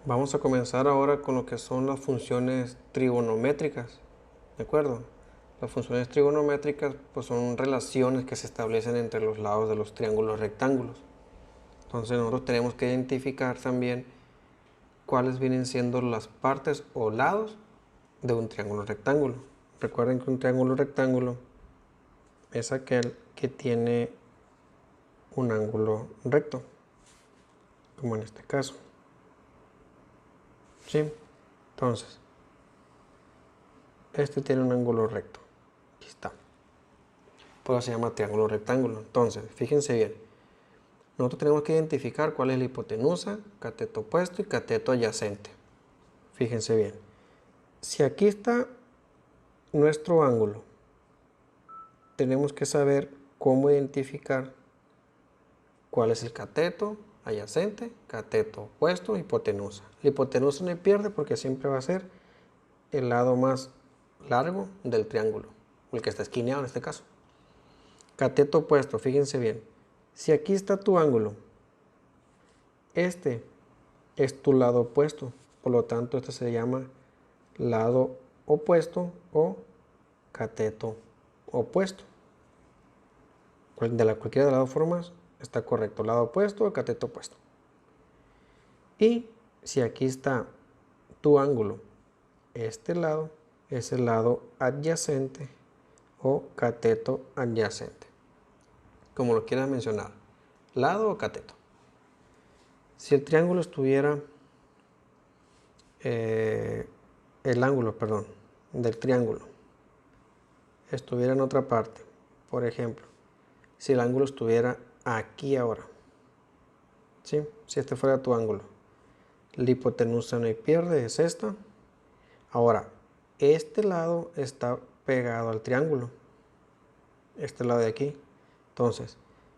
Vamos a comenzar ahora con lo que son las funciones trigonométricas, ¿de acuerdo? Las funciones trigonométricas pues son relaciones que se establecen entre los lados de los triángulos rectángulos. Entonces nosotros tenemos que identificar también cuáles vienen siendo las partes o lados de un triángulo rectángulo. Recuerden que un triángulo rectángulo es aquel que tiene un ángulo recto, como en este caso. ¿Sí? Entonces, este tiene un ángulo recto. Aquí está. Por eso se llama triángulo rectángulo. Entonces, fíjense bien. Nosotros tenemos que identificar cuál es la hipotenusa, cateto opuesto y cateto adyacente. Fíjense bien. Si aquí está nuestro ángulo, tenemos que saber cómo identificar cuál es el cateto adyacente, cateto opuesto, hipotenusa. La hipotenusa no pierde porque siempre va a ser el lado más largo del triángulo, el que está esquineado en este caso. Cateto opuesto, fíjense bien. Si aquí está tu ángulo, este es tu lado opuesto, por lo tanto este se llama lado opuesto o cateto opuesto. Cualquiera de las dos formas está correcto, lado opuesto o cateto opuesto. Y si aquí está tu ángulo, este lado es el lado adyacente o cateto adyacente, como lo quieras mencionar, lado o cateto. Si el triángulo estuviera, el ángulo, perdón, del triángulo estuviera en otra parte, por ejemplo, si el ángulo estuviera aquí ahora, ¿sí? Si este fuera tu ángulo, la hipotenusa no hay pierde, es esta. Ahora, este lado está pegado al triángulo, este lado de aquí. Entonces,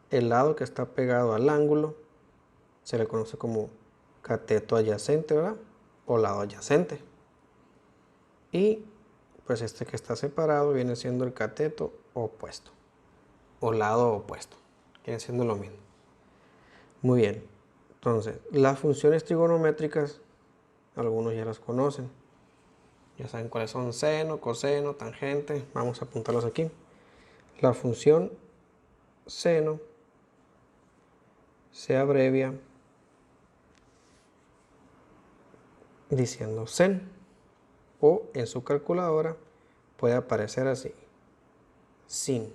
el lado que está pegado al ángulo se le conoce como cateto adyacente, ¿verdad? O lado adyacente. Y pues este que está separado viene siendo el cateto opuesto o lado opuesto. Viene siendo lo mismo. Muy bien. Entonces, las funciones trigonométricas, algunos ya las conocen. Ya saben cuáles son: seno, coseno, tangente. Vamos a apuntarlos aquí. La función seno se abrevia diciendo sen, o en su calculadora puede aparecer así: sin.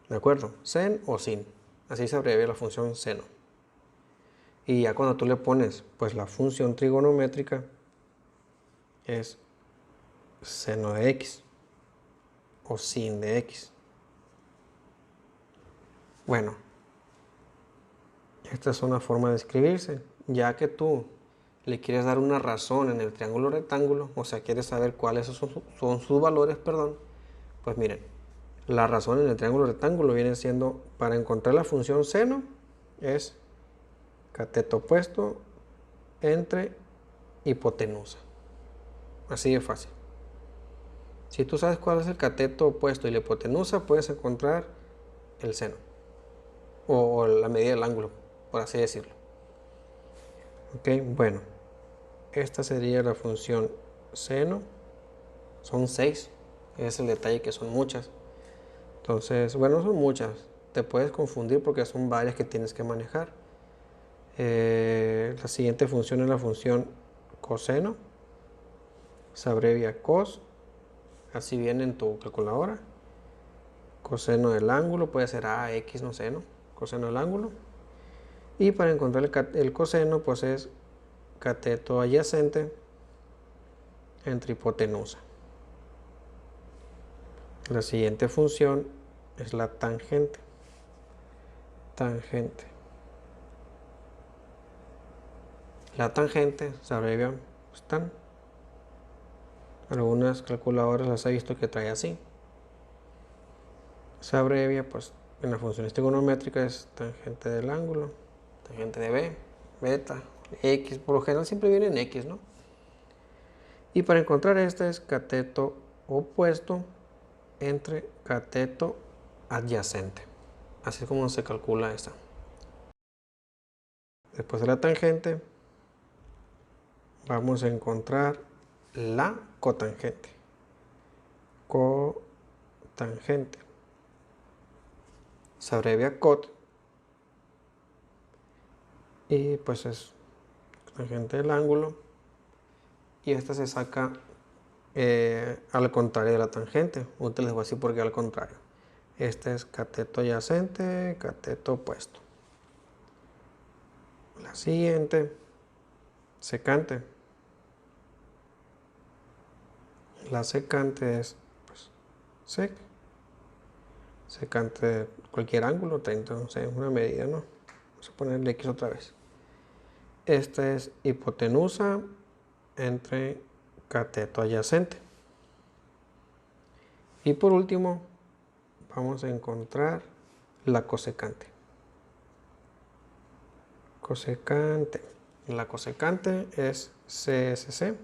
¿De acuerdo? Sen o sin. Así se abrevia la función seno. Y ya cuando tú le pones pues la función trigonométrica es seno de x o sin de x. Bueno, esta es una forma de escribirse. Ya que tú le quieres dar una razón en el triángulo rectángulo, o sea, quieres saber cuáles son sus valores, perdón, pues miren, la razón en el triángulo rectángulo viene siendo, para encontrar la función seno, es cateto opuesto entre hipotenusa. Así de fácil. Si tú sabes cuál es el cateto opuesto y la hipotenusa, puedes encontrar el seno, o la medida del ángulo, por así decirlo. Ok, bueno, esta sería la función seno. Son 6, es el detalle, que son muchas. Entonces, bueno, son muchas. Te puedes confundir porque son varias que tienes que manejar. La siguiente función es la función coseno. Se abrevia cos. Así viene en tu calculadora. Coseno del ángulo puede ser a, x, no sé, ¿no? Coseno del ángulo. Y para encontrar el coseno, pues es cateto adyacente entre hipotenusa. La siguiente función es la tangente. Tangente. La tangente se abrevia pues, tan. Algunas calculadoras las he visto que trae así. Se abrevia pues en las funciones trigonométricas es tangente del ángulo, tangente de b, beta, x. Por lo general siempre viene en x, ¿no? Y para encontrar esta es cateto opuesto entre cateto adyacente. Así es como se calcula esta. Después de la tangente vamos a encontrar la cotangente. Cotangente. Se abrevia cot. Y pues es tangente del ángulo. Y esta se saca al contrario de la tangente. Usted les voy a decir por qué al contrario. Este es cateto adyacente, cateto opuesto. La siguiente, secante. La secante es pues, sec. Secante de cualquier ángulo, 30, no sé, una medida, ¿no? Vamos a ponerle X otra vez. Esta es hipotenusa entre cateto adyacente. Y por último, vamos a encontrar la cosecante. Cosecante. La cosecante es CSC.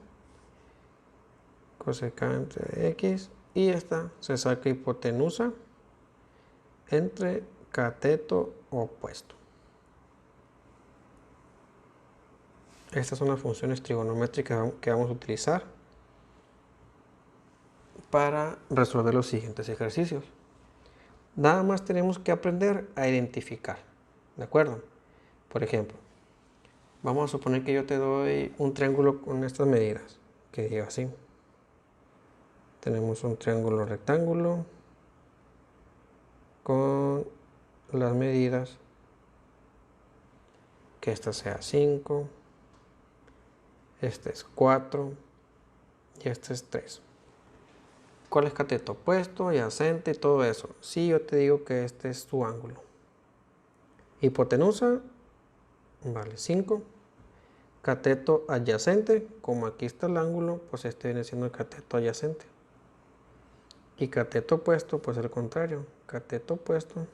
Cosecante de X. Y esta se saca hipotenusa entre cateto opuesto. Estas son las funciones trigonométricas que vamos a utilizar para resolver los siguientes ejercicios. Nada más tenemos que aprender a identificar, ¿de acuerdo? Por ejemplo, vamos a suponer que yo te doy un triángulo con estas medidas, que diga así. Tenemos un triángulo rectángulo con las medidas, que esta sea 5, este es 4 y este es 3. ¿Cuál es cateto opuesto, adyacente y todo eso? Si yo te digo que este es tu ángulo. Hipotenusa, vale 5. Cateto adyacente, como aquí está el ángulo, pues este viene siendo el cateto adyacente. Y cateto opuesto, pues el contrario. Cateto opuesto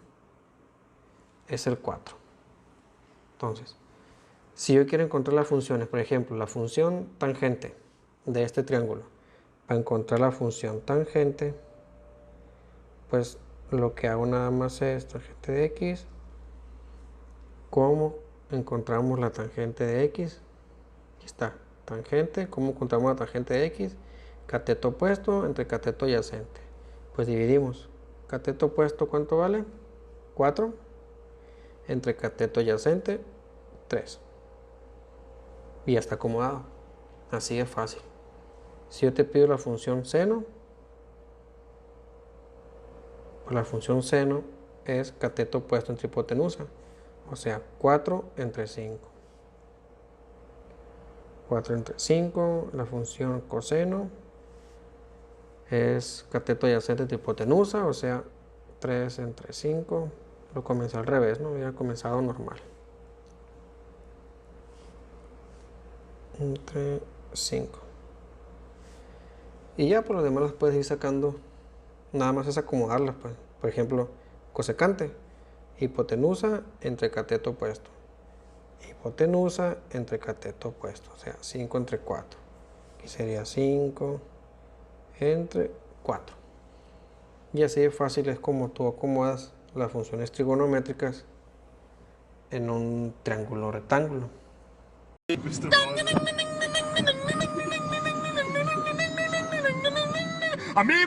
es el 4. Entonces, si yo quiero encontrar las funciones, por ejemplo, la función tangente de este triángulo, para encontrar la función tangente, pues lo que hago nada más es tangente de X. ¿Cómo encontramos la tangente de X? Aquí está, tangente. ¿Cómo encontramos la tangente de X? Cateto opuesto entre cateto adyacente. Pues dividimos. Cateto opuesto, ¿cuánto vale? 4. Entre cateto adyacente, 3. Y ya está acomodado. Así es fácil. Si yo te pido la función seno, pues la función seno es cateto opuesto entre hipotenusa. O sea, 4 entre 5. 4 entre 5. La función coseno es cateto adyacente entre hipotenusa. O sea, 3 entre 5. Lo comencé al revés, ¿no? Hubiera comenzado normal. Entre 5. Y ya por lo demás las puedes ir sacando. Nada más es acomodarlas, pues. Por ejemplo, cosecante. Hipotenusa entre cateto opuesto. Hipotenusa entre cateto opuesto. O sea, 5 entre 4. Aquí sería 5 entre 4. Y así de fácil es como tú acomodas las funciones trigonométricas en un triángulo rectángulo. A mí me